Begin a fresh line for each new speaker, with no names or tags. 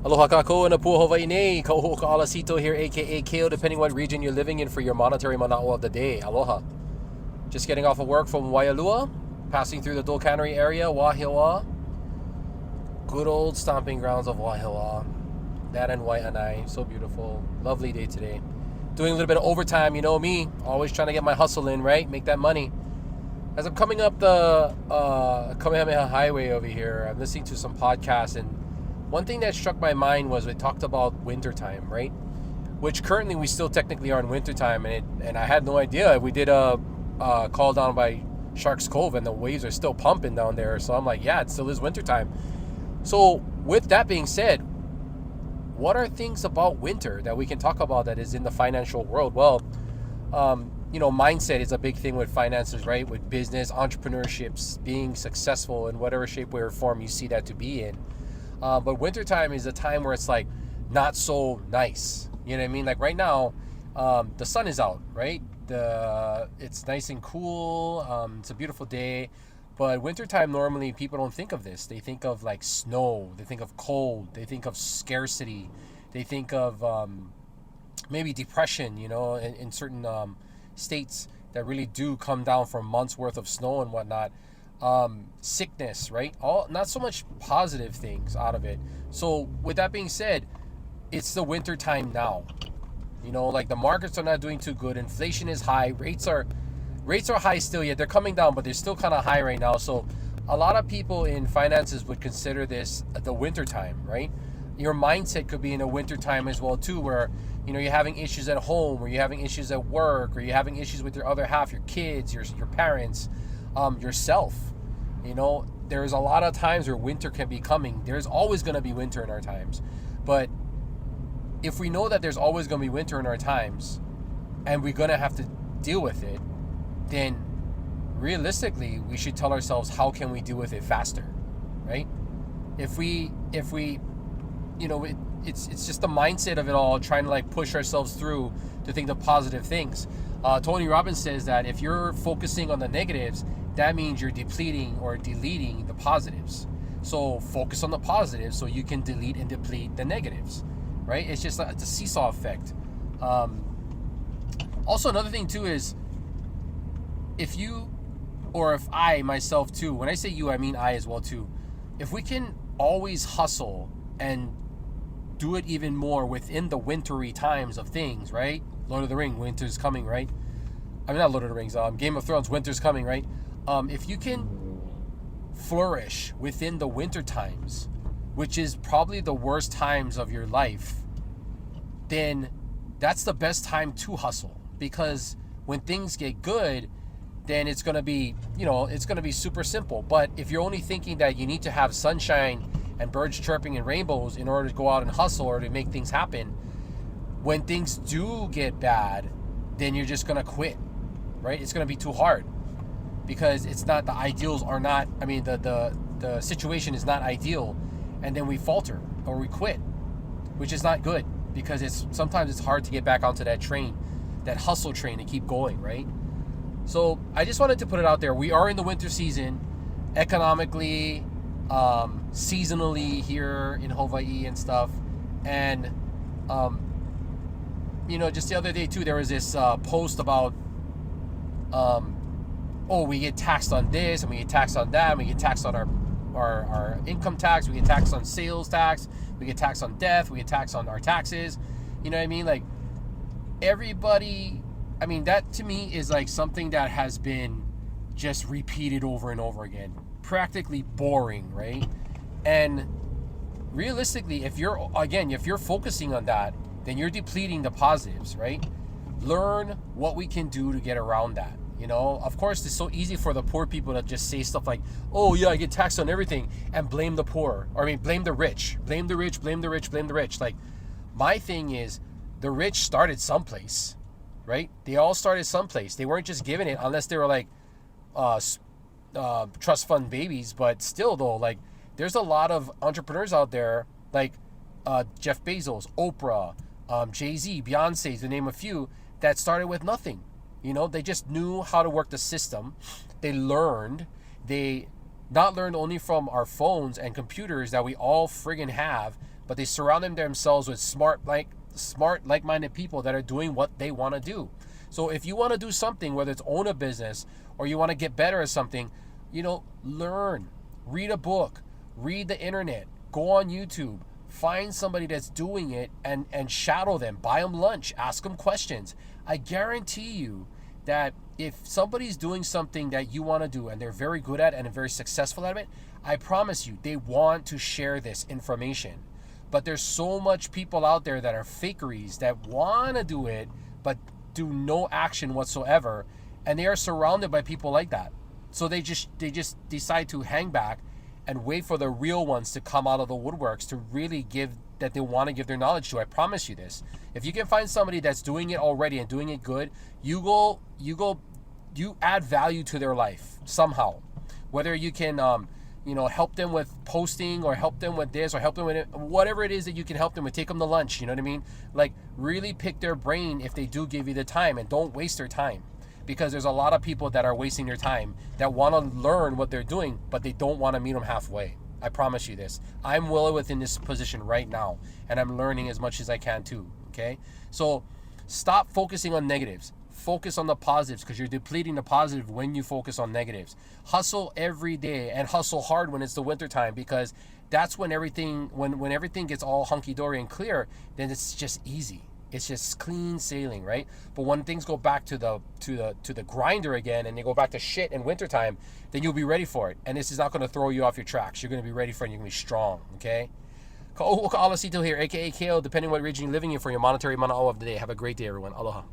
Aloha kako and Apu Hawaii nei. Kauho ka alasito here, aka Kale, depending what region you're living in for your monetary mana'o of the day. Aloha. Just getting off of work from Waialua, passing through the Dole Cannery area, Wahiawa. Good old stomping grounds of Wahiawa. That and Waianae. So beautiful. Lovely day today. Doing a little bit of overtime, you know me. Always trying to get my hustle in, right? Make that money. As I'm coming up the Kamehameha Highway over here, I'm listening to some podcasts, and one thing that struck my mind was we talked about wintertime, right? Which currently we still technically are in wintertime, and I had no idea. We did a call down by Sharks Cove, and the waves are still pumping down there. So I'm like, yeah, it still is wintertime. So with that being said, what are things about winter that we can talk about that is in the financial world? Well, mindset is a big thing with finances, right? With business, entrepreneurships, being successful in whatever shape, way, or form you see that to be in. But wintertime is a time where it's like not so nice. You know what I mean? Like right now, the sun is out, right? It's nice and cool. It's a beautiful day. But wintertime, normally people don't think of this. They think of like snow. They think of cold. They think of scarcity. They think of maybe depression, in certain states that really do come down from months worth of snow and whatnot. Sickness, right? All not so much positive things out of it. So with that being said, it's the winter time now. Like the markets are not doing too good. Inflation is high. Rates are high still, yet they're coming down, but they're still kind of high right now. So a lot of people in finances would consider this the winter time, right? Your mindset could be in a winter time as well too, where you're having issues at home, or you're having issues at work, or you're having issues with your other half, your kids, your parents, yourself. There's a lot of times where winter can be coming. There's always going to be winter in our times. But if we know that there's always going to be winter in our times and we're going to have to deal with it, then realistically, we should tell ourselves, how can we deal with it faster, right? If we it's just the mindset of it all, trying to like push ourselves through to think of positive things. Tony Robbins says that if you're focusing on the negatives, that means you're depleting or deleting the positives. So focus on the positives so you can delete and deplete the negatives, right? It's just it's a seesaw effect. Also, another thing too is, if I myself too, when I say you, I mean I as well too, if we can always hustle and do it even more within the wintry times of things, right? Lord of the Rings, winter's coming, right? I mean, not Lord of the Rings, Game of Thrones, winter's coming, right? If you can flourish within the winter times, which is probably the worst times of your life, then that's the best time to hustle. Because when things get good, then it's going to be, it's going to be super simple. But if you're only thinking that you need to have sunshine and birds chirping and rainbows in order to go out and hustle or to make things happen, when things do get bad, then you're just going to quit, right? It's going to be too hard because it's not, the ideals are not, the situation is not ideal, and then we falter or we quit, which is not good, because sometimes it's hard to get back onto that train, that hustle train, and keep going, right? So I just wanted to put it out there. We are in the winter season, economically, seasonally here in Hawaii and stuff. And, just the other day too, there was this post about, we get taxed on this and we get taxed on that, and we get taxed on our income tax, we get taxed on sales tax, we get taxed on death, we get taxed on our taxes. You know what I mean? Like, everybody, that to me is like something that has been just repeated over and over again. Practically boring, right? And realistically, if you're focusing on that, then you're depleting the positives, right? Learn what we can do to get around that. Of course, it's so easy for the poor people to just say stuff like, oh yeah, I get taxed on everything, and blame the poor. Or blame the rich. Blame the rich, blame the rich, blame the rich. Like, my thing is, the rich started someplace, right? They all started someplace. They weren't just given it, unless they were like trust fund babies. But still though, like, there's a lot of entrepreneurs out there, like Jeff Bezos, Oprah, Jay-Z, Beyonce, to name a few, that started with nothing. They just knew how to work the system. They learned. They not learned only from our phones and computers that we all friggin' have, but they surround themselves with smart, like-minded people that are doing what they want to do. So if you want to do something, whether it's own a business or you want to get better at something, learn, read a book, read the internet, go on YouTube, find somebody that's doing it and shadow them, buy them lunch, ask them questions. I guarantee you that if somebody's doing something that you want to do and they're very good at and very successful at it, I promise you they want to share this information. But there's so much people out there that are fakeries that want to do it but do no action whatsoever, and they are surrounded by people like that. So they just decide to hang back and wait for the real ones to come out of the woodworks to really give that they want to give their knowledge to. I promise you this. If you can find somebody that's doing it already and doing it good, you add value to their life somehow. Whether you can help them with posting or help them with this or help them with whatever it is that you can help them with, take them to lunch, you know what I mean? Like, really pick their brain if they do give you the time, and don't waste their time. Because there's a lot of people that are wasting their time that want to learn what they're doing, but they don't want to meet them halfway. I promise you this. I'm well within this position right now, and I'm learning as much as I can too, okay? So stop focusing on negatives. Focus on the positives, because you're depleting the positive when you focus on negatives. Hustle every day and hustle hard when it's the winter time, because that's when everything gets all hunky-dory and clear, then it's just easy. It's just clean sailing, right? But when things go back to the grinder again, and they go back to shit in wintertime, then you'll be ready for it. And this is not going to throw you off your tracks. You're going to be ready for it, and you're going to be strong, okay? Ka'ohuka Alasito here, aka KO, depending on what region you're living in, for your monetary mana'o of the day. Have a great day, everyone. Aloha.